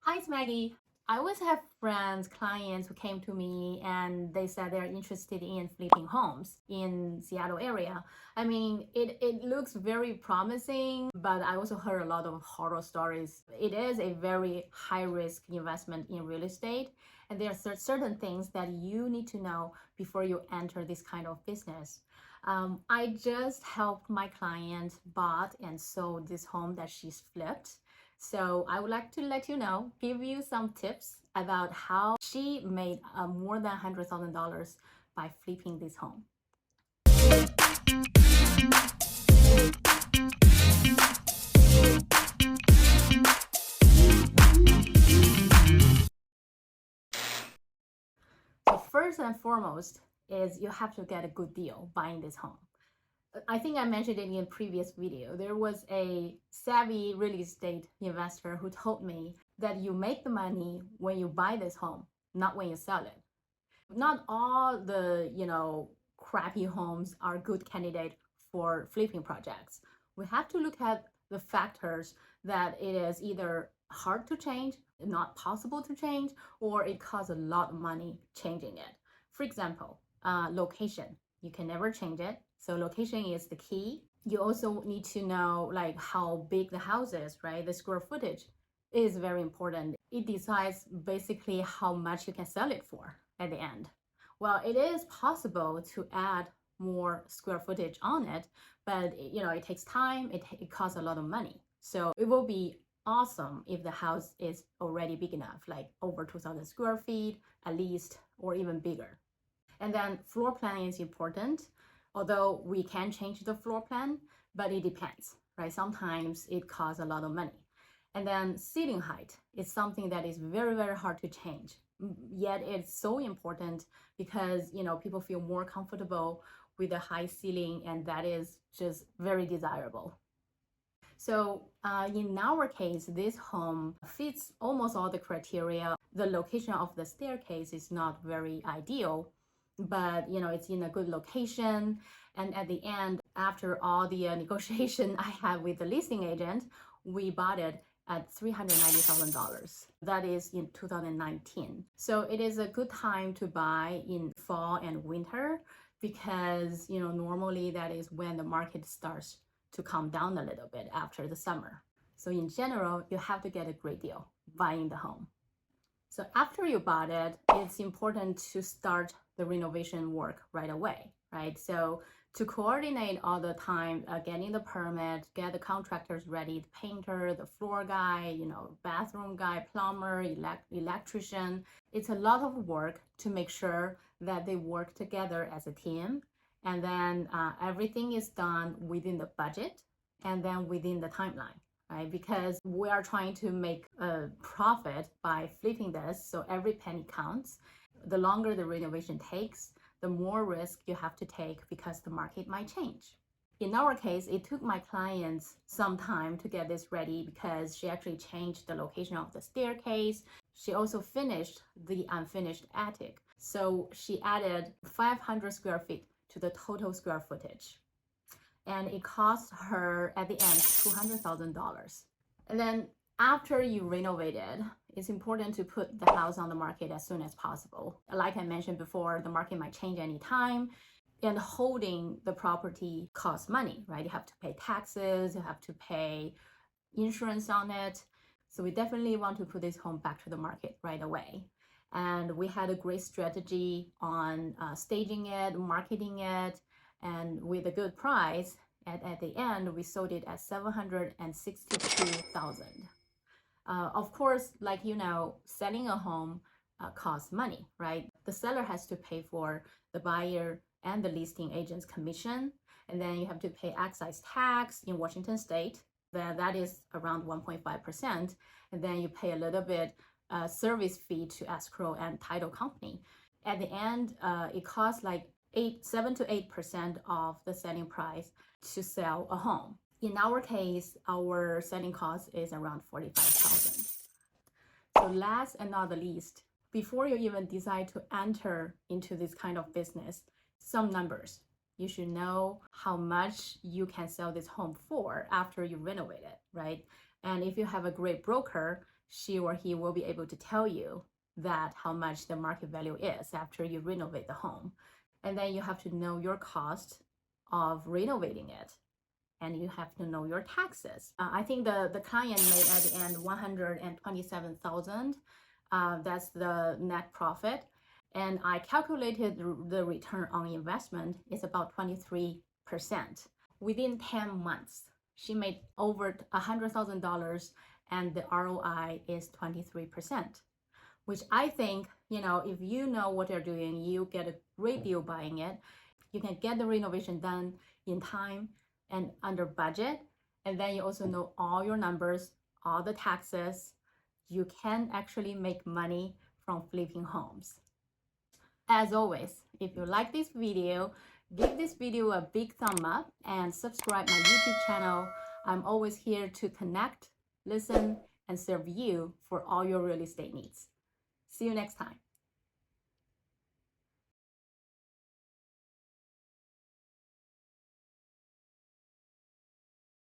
Hi, it's Maggie. I always have friends, clients who came to me and they said they're interested in flipping homes in Seattle area. I mean, it looks very promising, but I also heard a lot of horror stories. It is a very high risk investment in real estate, and there are certain things that you need to know before you enter this kind of business. I just helped my client bought and sold this home that she's flipped. So I would like to let you know, give you some tips about how she made more than $100,000 by flipping this home. So first and foremost is you have to get a good deal buying this home. I think I mentioned it in a previous video. There was a savvy real estate investor who told me that you make the money when you buy this home, not when you sell it. Not all the, crappy homes are good candidate for flipping projects. We have to look at the factors that it is either hard to change, not possible to change, or it costs a lot of money changing it. For example, location. You can never change it. So location is the key. You also need to know like how big the house is, right? The square footage is very important. It decides basically how much you can sell it for at the end. Well, it is possible to add more square footage on it, but it takes time, it costs a lot of money. So it will be awesome if the house is already big enough, like over 2,000 square feet at least, or even bigger. And then floor plan is important, although we can change the floor plan, but it depends, right? Sometimes it costs a lot of money. And then ceiling height is something that is very, very hard to change. Yet it's so important because, people feel more comfortable with a high ceiling, and that is just very desirable. So in our case, this home fits almost all the criteria. The location of the staircase is not very ideal, but it's in a good location. And at the end, after all the negotiation I had with the listing agent, we bought it at $390,000. That is in 2019. So it is a good time to buy in fall and winter because normally that is when the market starts to calm down a little bit after the summer. So in general, you have to get a great deal buying the home. So after you bought it, it's important to start the renovation work right away, right? So to coordinate all the time, getting the permit, get the contractors ready, the painter, the floor guy, bathroom guy, plumber, electrician. It's a lot of work to make sure that they work together as a team. And then everything is done within the budget and then within the timeline. Right? Because we are trying to make a profit by flipping this, so every penny counts. The longer the renovation takes, the more risk you have to take because the market might change. In our case, it took my clients some time to get this ready because she actually changed the location of the staircase. She also finished the unfinished attic. So she added 500 square feet to the total square footage. And it cost her at the end $200,000. And then after you renovate it, it's important to put the house on the market as soon as possible. Like I mentioned before, the market might change anytime, and holding the property costs money, right? You have to pay taxes, you have to pay insurance on it. So we definitely want to put this home back to the market right away. And we had a great strategy on staging it, marketing it, and with a good price. At the end, we sold it at $762,000. Of course, like selling a home costs money, right? The seller has to pay for the buyer and the listing agent's commission, and then you have to pay excise tax in Washington state. That is around 1.5%, and then you pay a little bit service fee to escrow and title company. At the end, it costs like 7 to 8% of the selling price to sell a home. In our case, our selling cost is around $45,000. So last and not the least, before you even decide to enter into this kind of business, some numbers. You should know how much you can sell this home for after you renovate it, right? And if you have a great broker, she or he will be able to tell you that how much the market value is after you renovate the home. And then you have to know your cost of renovating it. And you have to know your taxes. I think the client made at the end $127,000. That's the net profit. And I calculated the return on investment is about 23%. Within 10 months, she made over $100,000 and the ROI is 23%, which I think, if you know what you're doing, you get a great deal buying it. You can get the renovation done in time and under budget. And then you also know all your numbers, all the taxes. You can actually make money from flipping homes. As always, if you like this video, give this video a big thumb up and subscribe my YouTube channel. I'm always here to connect, listen, and serve you for all your real estate needs. See you next time.